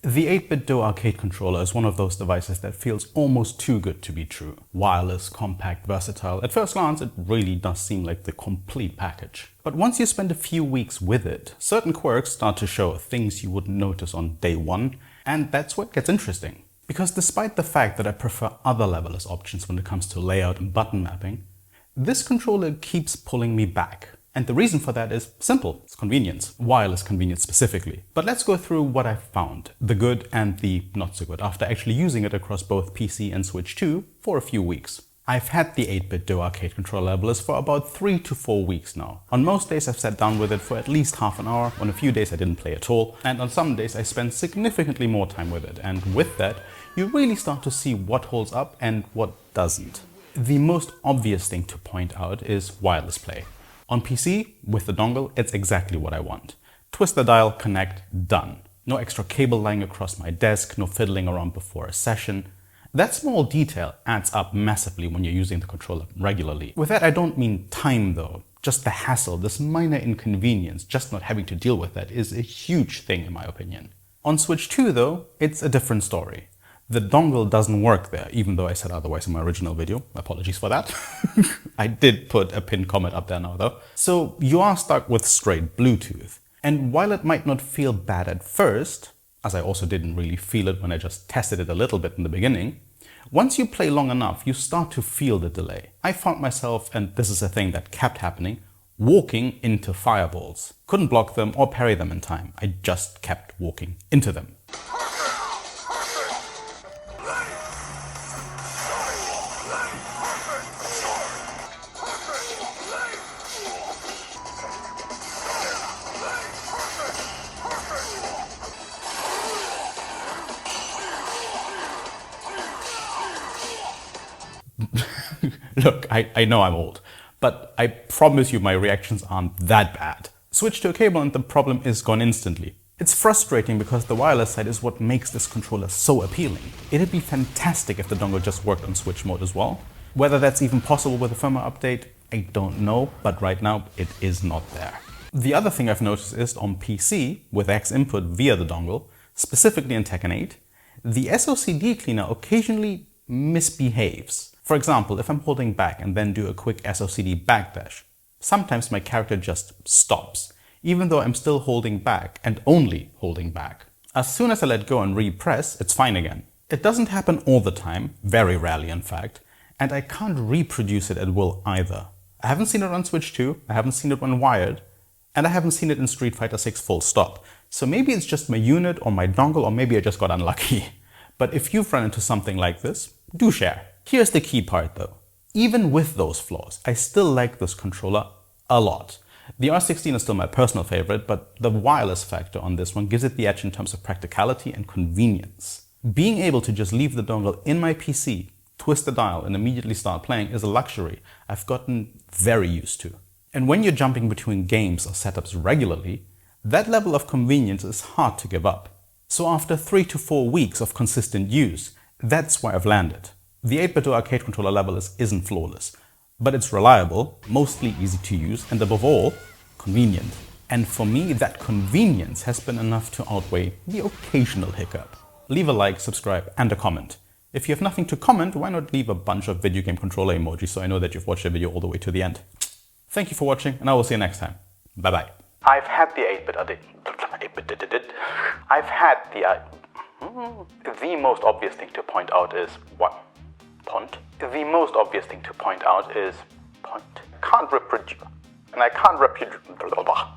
The 8BitDo arcade controller is one of those devices that feels almost too good to be true. Wireless, compact, versatile. At first glance, it really does seem like the complete package. But once you spend a few weeks with it, certain quirks start to show, things you wouldn't notice on day one, and that's where it gets interesting. Because despite the fact that I prefer other leverless options when it comes to layout and button mapping, this controller keeps pulling me back. And the reason for that is simple. It's convenience. Wireless convenience specifically. But let's go through what I've found. The good and the not so good after actually using it across both PC and Switch 2 for a few weeks. I've had the 8BitDo arcade controller levelers for about 3 to 4 weeks now. On most days I've sat down with it for at least half an hour. On a few days I didn't play at all. And on some days I spent significantly more time with it. And with that, you really start to see what holds up and what doesn't. The most obvious thing to point out is wireless play. On PC, with the dongle, it's exactly what I want. Twist the dial, connect, done. No extra cable lying across my desk, no fiddling around before a session. That small detail adds up massively when you're using the controller regularly. With that, I don't mean time though. Just the hassle, this minor inconvenience, just not having to deal with that is a huge thing in my opinion. On Switch 2 though, it's a different story. The dongle doesn't work there, even though I said otherwise in my original video. Apologies for that. I did put a pinned comment up there now though. So you are stuck with straight Bluetooth. And while it might not feel bad at first, as I also didn't really feel it when I just tested it a little bit in the beginning, once you play long enough, you start to feel the delay. I found myself, and this is a thing that kept happening, walking into fireballs. Couldn't block them or parry them in time. I just kept walking into them. Look, I know I'm old, but I promise you my reactions aren't that bad. Switch to a cable and the problem is gone instantly. It's frustrating because the wireless side is what makes this controller so appealing. It'd be fantastic if the dongle just worked on Switch mode as well. Whether that's even possible with a firmware update, I don't know, but right now it is not there. The other thing I've noticed is on PC, with X input via the dongle, specifically in Tekken 8, the SOCD cleaner occasionally misbehaves. For example, if I'm holding back and then do a quick SOCD backdash, sometimes my character just stops, even though I'm still holding back and only holding back. As soon as I let go and repress, it's fine again. It doesn't happen all the time, very rarely in fact, and I can't reproduce it at will either. I haven't seen it on Switch 2, I haven't seen it when wired, and I haven't seen it in Street Fighter 6 full stop. So maybe it's just my unit or my dongle, or maybe I just got unlucky. But if you've run into something like this, do share. Here's the key part though. Even with those flaws, I still like this controller a lot. The R16 is still my personal favorite, but the wireless factor on this one gives it the edge in terms of practicality and convenience. Being able to just leave the dongle in my PC, twist the dial and immediately start playing is a luxury I've gotten very used to. And when you're jumping between games or setups regularly, that level of convenience is hard to give up. So after 3 to 4 weeks of consistent use, that's where I've landed. The 8BitDo arcade controller levelers isn't flawless, but it's reliable, mostly easy to use, and above all, convenient. And for me, that convenience has been enough to outweigh the occasional hiccup. Leave a like, subscribe, and a comment. If you have nothing to comment, why not leave a bunch of video game controller emojis so I know that you've watched the video all the way to the end. Thank you for watching, and I will see you next time. Bye bye. I've had the 8BitDo. The most obvious thing to point out is what? The most obvious thing to point out is point. Can't reproduce. And I can't reproduce.